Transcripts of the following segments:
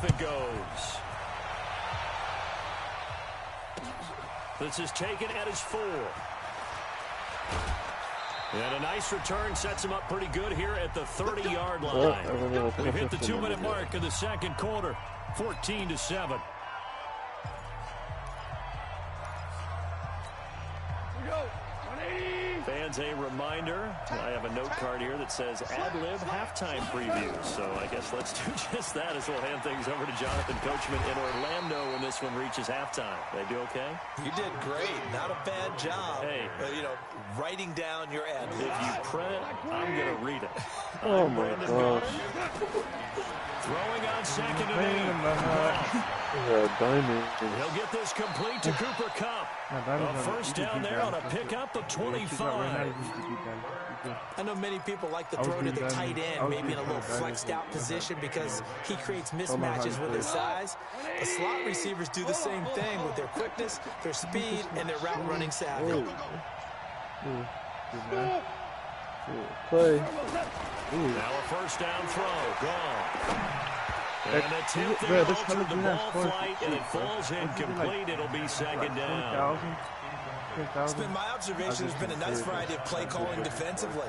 it goes. This is taken at his 4. And a nice return sets him up pretty good here at the 30-yard line. We hit the 2-minute mark in the second quarter, 14-7. Fans, a reminder, I have a note card here that says ad-lib halftime preview. So I guess let's do just that as we'll hand things over to Jonathan Coachman in Orlando when this one reaches halftime. They do okay? You did great. Not a bad job. Hey. Writing down your ad-lib. If you print it, I'm going to read it. Oh, my gosh. Throwing on second and 8. He'll get this complete to Cooper Kupp. A first down there on a pickup of 25. I know many people like to throw to the tight end, maybe in a little flexed out position because he creates mismatches with his size. The slot receivers do the same thing with their quickness, their speed, and their route running savvy. Play. Now a first down throw, gone. And a tip there altered the ball flight, and it falls incomplete. It'll be second down. It's been my observation. There's been a nice variety of play calling defensively.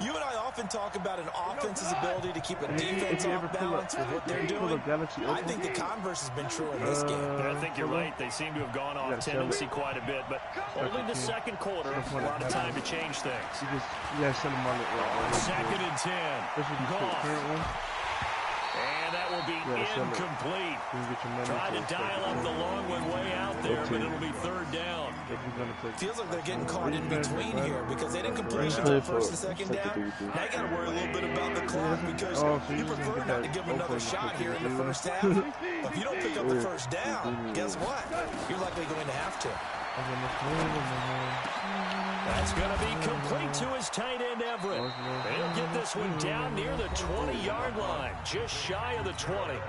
You and I often talk about an offense's ability to keep a defense off balance with what they're doing. I think the converse has been true in this game. I think you're right. They seem to have gone off tendency quite a bit, but only the second quarter, a lot of time to change things. Second and 10. Gone. And that will be incomplete. Trying to dial up the long one way out there, but it'll be third down. Feels like they're getting caught in between here because they didn't complete on first and second down. Now you got to worry a little bit about the clock because you prefer not to give them another shot here in the first half. But if you don't pick up the first down, guess what? You're likely going to have to. That's going to be complete to his tight end, Everett. He'll get this one down near the 20-yard line, just shy of the 20.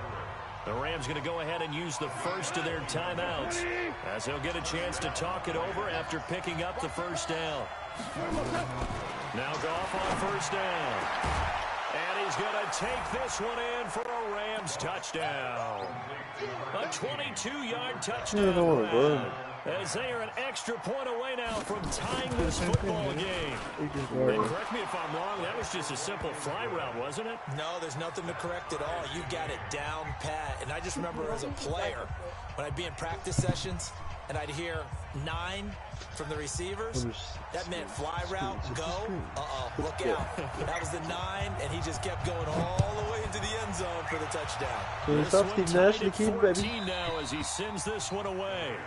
The Rams going to go ahead and use the first of their timeouts as he'll get a chance to talk it over after picking up the first down. Now Goff on first down. And he's going to take this one in for a Rams touchdown. A 22-yard touchdown run. As they are an extra point away now from tying this football game. And correct me if I'm wrong, that was just a simple fly route, wasn't it? No, there's nothing to correct at all. You got it down pat. And I just remember as a player, when I'd be in practice sessions, and I'd hear 9 from the receivers, that meant fly route, go, look out. That was the 9, and he just kept going all the way into the end zone for the touchdown. This one tied at 14 now as he sends this one away.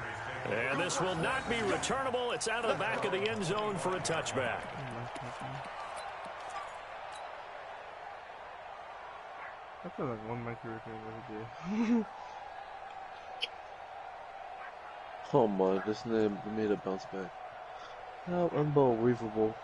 And this will not be returnable. It's out of the back of the end zone for a touchback. I feel like one of my career things Oh my, this name made a bounce back. How unbelievable.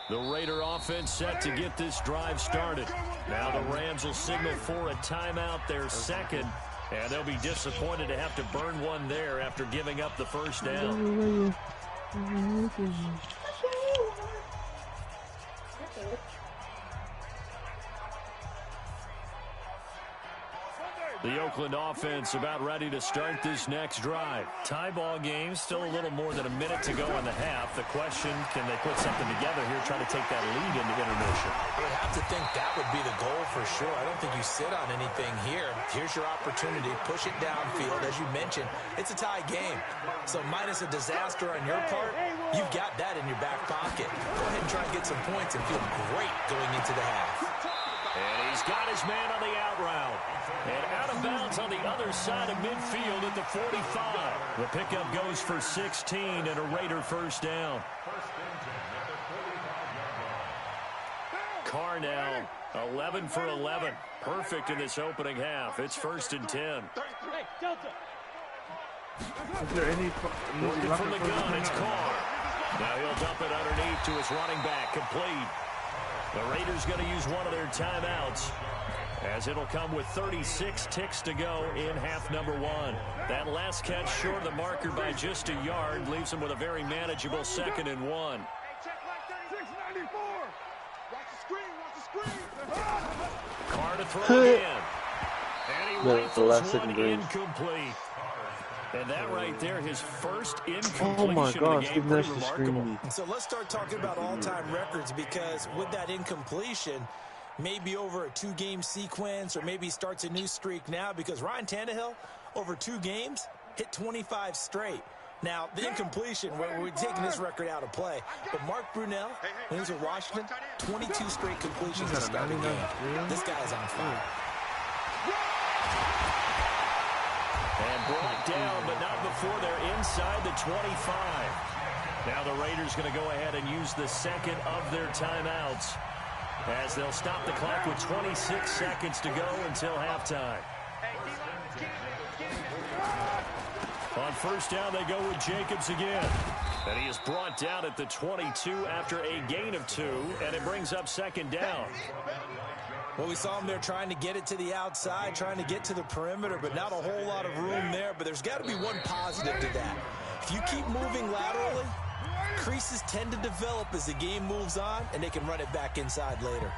The Raider offense set to get this drive started. Now the Rams will signal for a timeout, their second, and they'll be disappointed to have to burn one there after giving up the first down. The Oakland offense about ready to start this next drive. Tie ball game, still a little more than a minute to go in the half. The question, can they put something together here, try to take that lead into intermission? I would have to think that would be the goal for sure. I don't think you sit on anything here. Here's your opportunity. Push it downfield. As you mentioned, it's a tie game. So minus a disaster on your part, you've got that in your back pocket. Go ahead and try and get some points and feel great going into the half. And he's got his man on the out route. And out of bounds on the other side of midfield at the 45. The pickup goes for 16 and a Raider first down. Carr now, 11 for 11. Perfect in this opening half. It's first and 10. Is there any working from the gun, it's Carr. Now he'll dump it underneath to his running back, complete. The Raiders going to use one of their timeouts, as it'll come with 36 ticks to go in half number 1. That last catch short of the marker by just a yard leaves them with a very manageable 2nd and 1. Carr to throw again. And he rifles one incomplete. And that right there, his first incompletion of the game, pretty remarkable. So let's start talking about all-time records, because with that incompletion, maybe over a 2-game sequence, or maybe starts a new streak now, because Ryan Tannehill, over 2 games, hit 25 straight. Now, the incompletion, we're taking this record out of play. But Mark Brunell, when he was at Washington, 22 straight completions to start a game. This guy is on fire. And brought down, but not before they're inside the 25. Now the Raiders going to go ahead and use the second of their timeouts, as they'll stop the clock with 26 seconds to go until halftime. On first down, they go with Jacobs again. And he is brought down at the 22 after a gain of 2, and it brings up second down. Well, we saw him there trying to get it to the outside, trying to get to the perimeter, but not a whole lot of room there. But there's got to be one positive to that. If you keep moving laterally, creases tend to develop as the game moves on, and they can run it back inside later.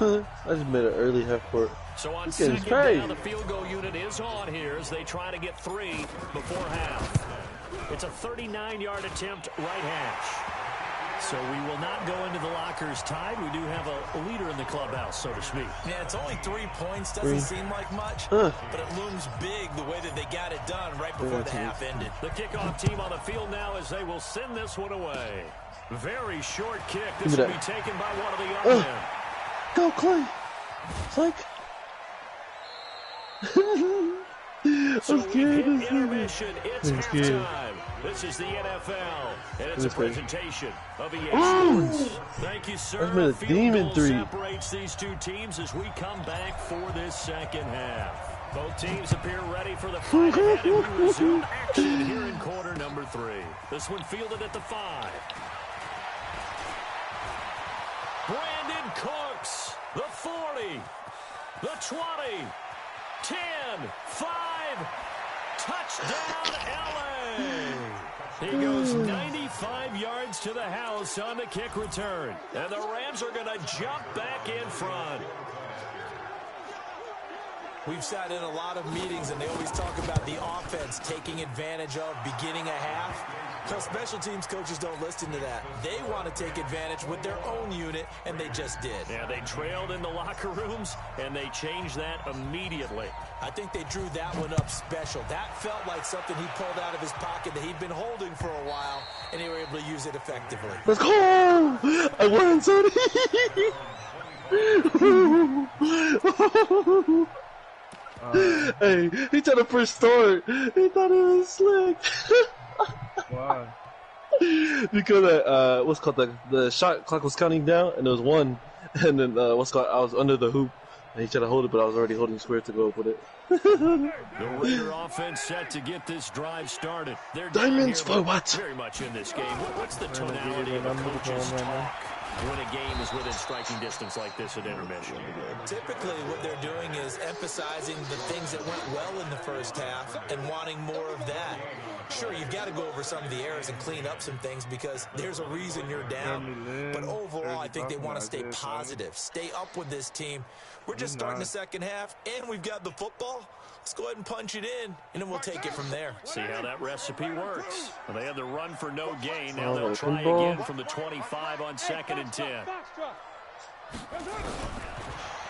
I just made an early half court. So on second down, the field goal unit is on here as they try to get 3 before half. It's a 39-yard attempt right hash. So we will not go into the lockers tied. We do have a leader in the clubhouse, so to speak. Yeah, it's only 3 points. Doesn't seem like much, but it looms big the way that they got it done right before the half ended. The kickoff team on the field now as they will send this one away. Very short kick. This will be taken by one of the young men. Go, Clay. Psych. So we hit intermission. It's halftime. This is the NFL, and it's a presentation of EA Sports. Thank you, sir. Field goal separates these two teams as we come back for this second half. Both teams appear ready for the fight ahead, and we resume action here in quarter number 3. This one fielded at the 5. Brandon Cooks, the 40, the 20, 10, 5, touchdown LA. He goes 95 yards to the house on the kick return. And the Rams are going to jump back in front. We've sat in a lot of meetings, and they always talk about the offense taking advantage of beginning a half. Now, special teams coaches don't listen to that. They want to take advantage with their own unit, and they just did. Yeah, they trailed in the locker rooms, and they changed that immediately. I think they drew that one up special. That felt like something he pulled out of his pocket that he'd been holding for a while, and they were able to use it effectively. Let's go! I won, Sonny! Hey, he tried to first start. He thought it was slick. Why? Because what's called the shot clock was counting down, and there was 1, and then I was under the hoop, and he tried to hold it, but I was already holding square to go up with it. The Raider offense set to get this drive started. They're diamonds for what? Very much in this game. What's the tonality of a coach's talk when a game is within striking distance like this at intermission? Typically, what they're doing is emphasizing the things that went well in the first half and wanting more of that. Sure, you've got to go over some of the errors and clean up some things because there's a reason you're down. But overall, I think they want to stay positive, stay up with this team. We're just starting the second half, and we've got the football. Let's go ahead and punch it in, and then we'll take it from there. See how that recipe works. Well, they had the run for no gain. Now they'll try again from the 25 on 2nd and 10.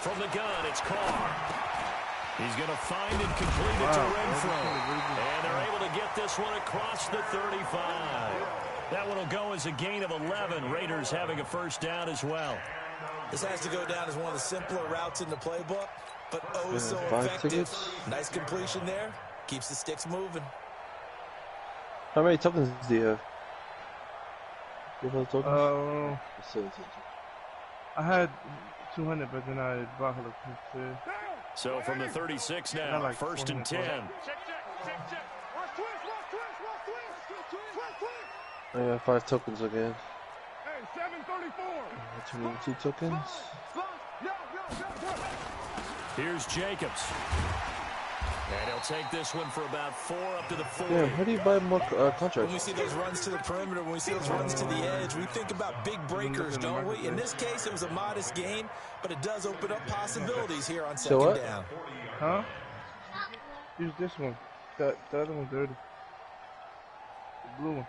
From the gun, it's Carr. He's going to find and complete it to Renfro. And they're able to get this one across the 35. That one will go as a gain of 11. Raiders having a first down as well. This has to go down as one of the simpler routes in the playbook, but oh so effective. Nice completion there. Keeps the sticks moving. How many tokens do you have? You have tokens? I had 200, but then I bought her the So from the 36 now, like 1st and 10. I got 5 tokens again. Hey, 734. 2 tokens. Here's Jacobs. And he'll take this one for about 4 up to the 40. Damn, how do you buy more contracts? When we see those runs to the perimeter, when we see those runs to the edge, we think about big breakers, don't we? In this case, it was a modest gain, but it does open up possibilities here on second down. Huh? Use this one. The other one's dirty. The blue one.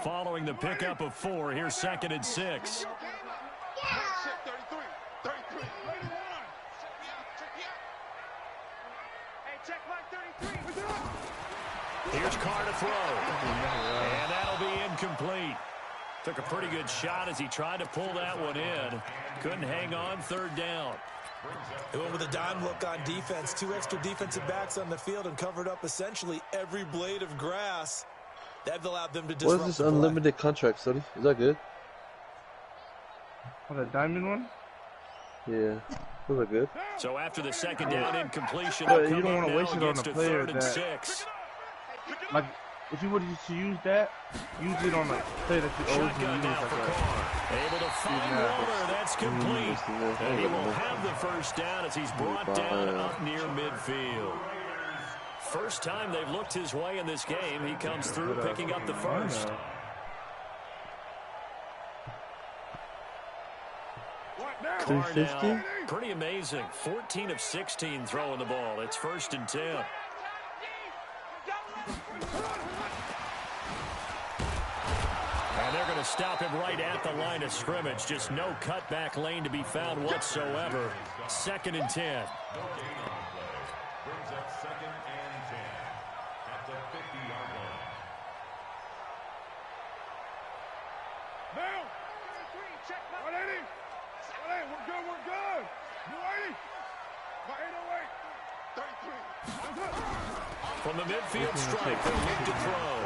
Following the pickup of 4, here's 2nd and 6. Here's Carr to throw. And that'll be incomplete. Took a pretty good shot as he tried to pull that one in. Couldn't hang on, 3rd down. They went with a dime look on defense. 2 extra defensive backs on the field and covered up essentially every blade of grass. That allowed them to disrupt. What is this unlimited contract, Sonny? Is that good? Oh, the diamond one? Yeah. Those are good. So after the 2nd down incompletion, but you don't want to waste it on a player 3rd and that... 6. Like, if you were to use that, use it on a player that you always Shotgun use. now for Carr. Able to find Waller. That's complete. And he will have the 1st down as he's brought down up near midfield. First time they've looked his way in this game. He comes through picking up the 1st. Carr now, pretty amazing. 14 of 16 throwing the ball. It's 1st and 10. And they're going to stop him right at the line of scrimmage. Just no cutback lane to be found whatsoever. 2nd and 10. Brings up 2nd and 10 at the 50-yard line. Now, 180. 180, we're good, we're good. 180. My 808. 33. From the midfield strike, they look to throw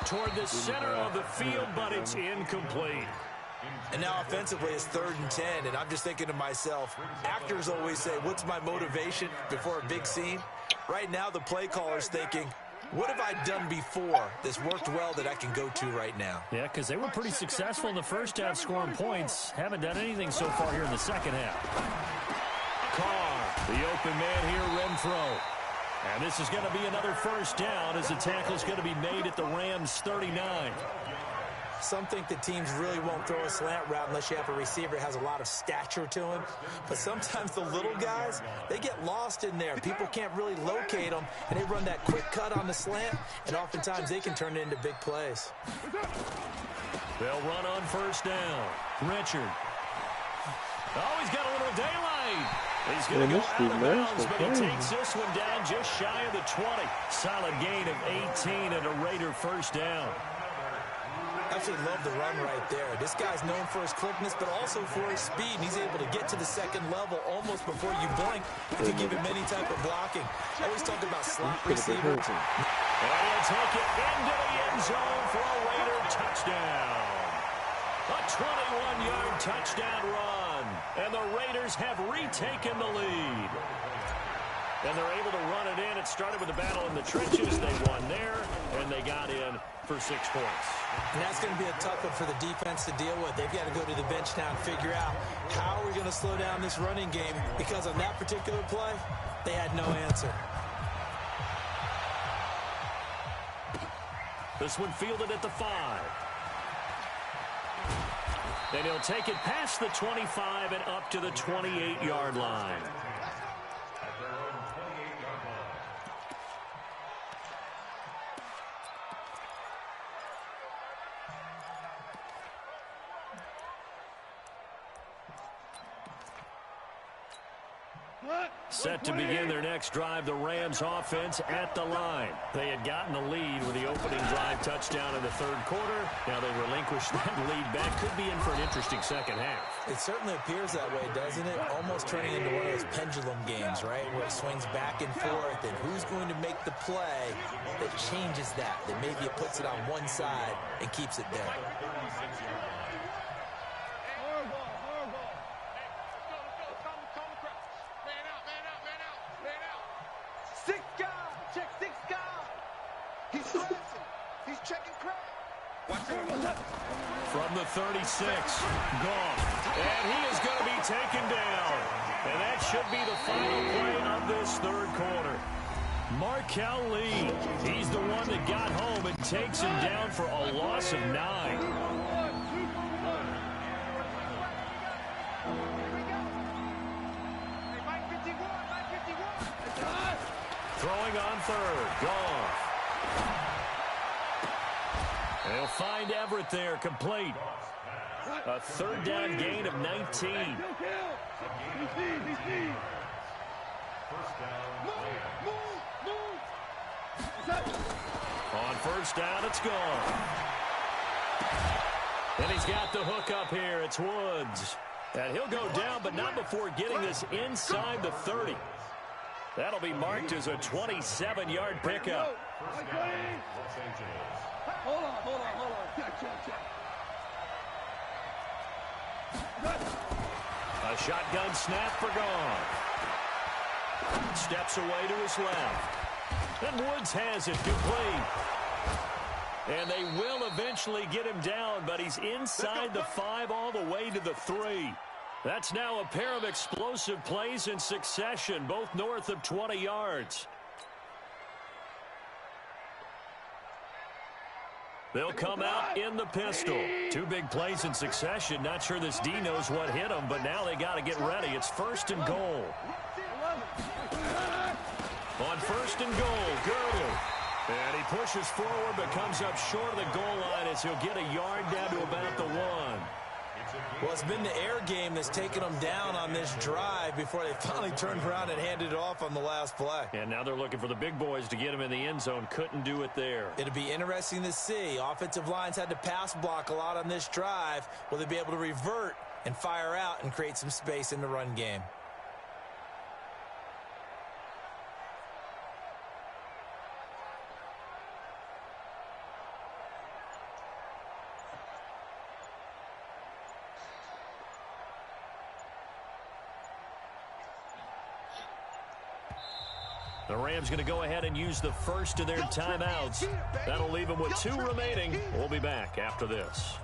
toward the center of the field, but it's incomplete. And now offensively, it's 3rd and 10, and I'm just thinking to myself, actors always say, what's my motivation before a big scene? Right now, the play caller's thinking, what have I done before that's worked well that I can go to right now? Yeah, because they were pretty successful in the 1st half scoring points. Haven't done anything so far here in the 2nd half. Carr, the open man here, Renfro. And this is going to be another 1st down as the tackle's going to be made at the Rams' 39. Some think that teams really won't throw a slant route unless you have a receiver that has a lot of stature to him. But sometimes the little guys, they get lost in there. People can't really locate them, and they run that quick cut on the slant, and oftentimes they can turn it into big plays. They'll run on 1st down. Richard. Oh, he's got a little daylight. He's going to go out of bounds, but he takes this one down just shy of the 20. Solid gain of 18 and a Raider 1st down. Absolutely love the run right there. This guy's known for his quickness, but also for his speed. And he's able to get to the 2nd level almost before you blink if you give him any type of blocking. I always talk about slot receiver. And he'll take it into the end zone for a Raider touchdown. A 21-yard touchdown run. And the Raiders have retaken the lead. And they're able to run it in. It started with a battle in the trenches. They won there, and they got in for 6 points. And that's going to be a tough one for the defense to deal with. They've got to go to the bench now and figure out how are we going to slow down this running game, because on that particular play, they had no answer. This one fielded at the 5. And he'll take it past the 25 and up to the 28-yard line. Set to begin their next drive, the Rams offense at the line. They had gotten the lead with the opening drive touchdown in the 3rd quarter. Now they relinquish that lead back. Could be in for an interesting 2nd half. It certainly appears that way, doesn't it? Almost turning into one of those pendulum games, right? Where it swings back and forth, and who's going to make the play that changes that maybe it puts it on one side and keeps it there. From the 36, gone. And he is going to be taken down. And that should be the final play of this third quarter. Markel Lee, he's the one that got home and takes him down for a loss of 9. Throwing on third, Goff. They'll find Everett there, complete. A third down gain of 19. On first down, it's gone. And he's got the hook up here. It's Woods. And he'll go down, but not before getting this inside the 30. That'll be marked as a 27-yard pickup. Hold on. Check. A shotgun snap for Goff. Steps away to his left. And Woods has it complete. And they will eventually get him down, but he's inside the 5 all the way to the 3. That's now a pair of explosive plays in succession, both north of 20 yards. They'll come out in the pistol. 2 big plays in succession. Not sure this D knows what hit him, but now they got to get ready. It's first and goal. On first and goal, Gurley. And he pushes forward but comes up short of the goal line as he'll get a yard down to about the 1. Well, it's been the air game that's taken them down on this drive before they finally turned around and handed it off on the last play. And now they're looking for the big boys to get him in the end zone. Couldn't do it there. It'll be interesting to see. Offensive lines had to pass block a lot on this drive. Will they be able to revert and fire out and create some space in the run game? The Rams going to go ahead and use the first of their timeouts. That'll leave them with 2 remaining. We'll be back after this.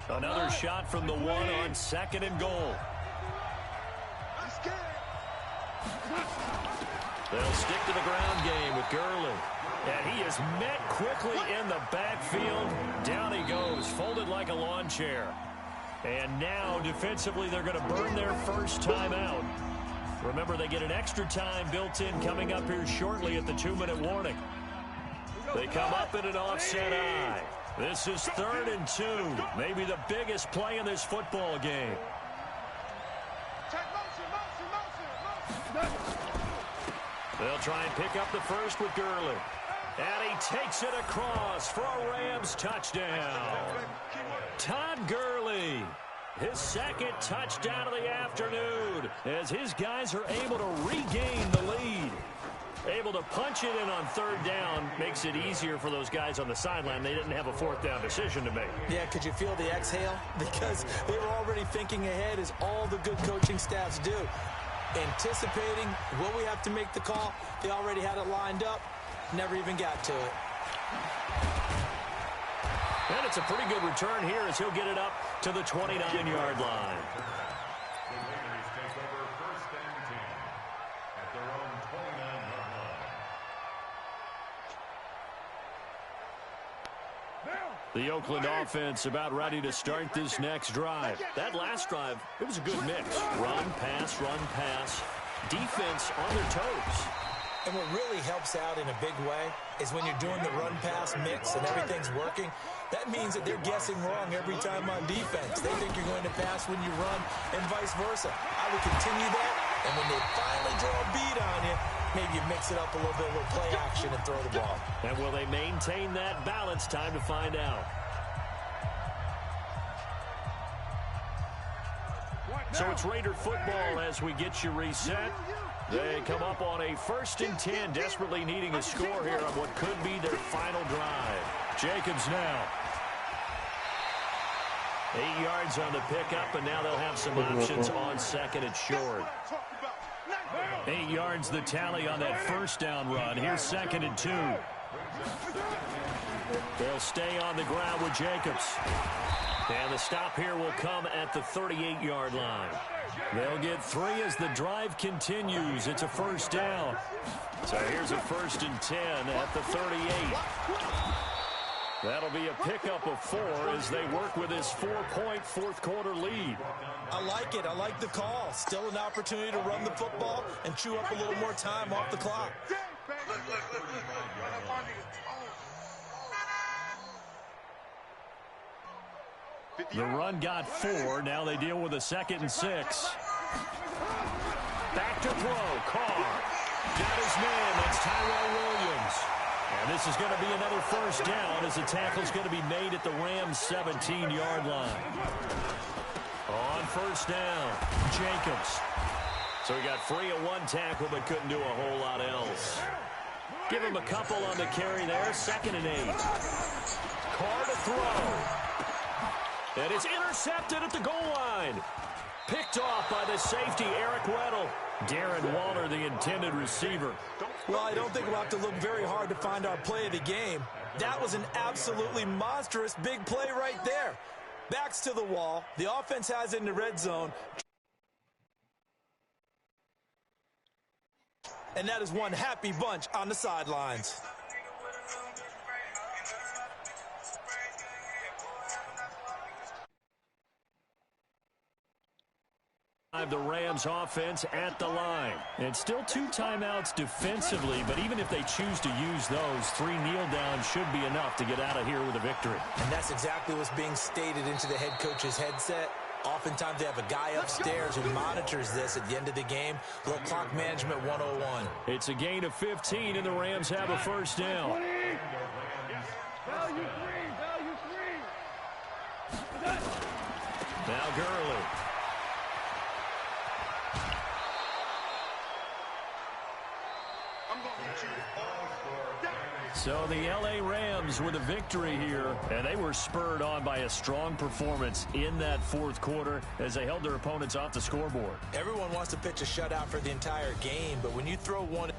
Another shot from the 1 on second and goal. They'll stick to the ground game with Gurley. And he is met quickly in the backfield. Down he goes, folded like a lawn chair. And now, defensively, they're going to burn their first timeout. Remember, they get an extra time built in coming up here shortly at the 2-minute warning. They come up in an offset eye. This is 3rd and 2. Maybe the biggest play in this football game. They'll try and pick up the first with Gurley. And he takes it across for a Rams touchdown. Todd Gurley, his second touchdown of the afternoon, as his guys are able to regain the lead. Able to punch it in on 3rd down makes it easier for those guys on the sideline. They didn't have a 4th down decision to make. Yeah, could you feel the exhale? Because they were already thinking ahead, as all the good coaching staffs do. Anticipating, will we have to make the call? They already had it lined up, never even got to it. And it's a pretty good return here as he'll get it up to the 29-yard line. The Raiders take over 1st and 10 at their own 29-yard line. The Oakland offense about ready to start this next drive. That last drive, it was a good mix. Run, pass, defense on their toes. And what really helps out in a big way is when you're doing the run-pass mix and everything's working, that means that they're guessing wrong every time on defense. They think you're going to pass when you run and vice versa. I would continue that, and when they finally draw a beat on you, maybe you mix it up a little bit, a little play action, and throw the ball. And will they maintain that balance? Time to find out. So it's Raider football as we get you reset. They come up on a 1st and 10, desperately needing a score here on what could be their final drive. Jacobs now. 8 yards on the pickup, and now they'll have some options on second and short. 8 yards the tally on that first down run. Here's second and 2. They'll stay on the ground with Jacobs. And the stop here will come at the 38-yard line. They'll get 3 as the drive continues. It's a first down. So here's a 1st and 10 at the 38. That'll be a pickup of 4 as they work with this 4-point fourth-quarter lead. I like it. I like the call. Still an opportunity to run the football and chew up a little more time off the clock. The run got 4. Now they deal with a 2nd and 6. Back to throw. Carr. Got his man. That's Tyrell Williams. And this is going to be another first down as the tackle's going to be made at the Rams' 17-yard line. On first down, Jacobs. So he got free of 1 tackle but couldn't do a whole lot else. Give him a couple on the carry there. 2nd and 8. Carr to throw. And it's intercepted at the goal line. Picked off by the safety, Eric Weddle. Darren Waller, the intended receiver. Well, I don't think we'll have to look very hard to find our play of the game. That was an absolutely monstrous big play right there. Backs to the wall. The offense has it in the red zone. And that is one happy bunch on the sidelines. The Rams offense at the line. And still 2 timeouts defensively, but even if they choose to use those, 3 kneel downs should be enough to get out of here with a victory. And that's exactly what's being stated into the head coach's headset. Oftentimes they have a guy upstairs who monitors this at the end of the game. Little clock management 101. It's a gain of 15, and the Rams have a first down. Value three. Now Gurley. So the L.A. Rams with a victory here, and they were spurred on by a strong performance in that 4th quarter as they held their opponents off the scoreboard. Everyone wants to pitch a shutout for the entire game, but when you throw one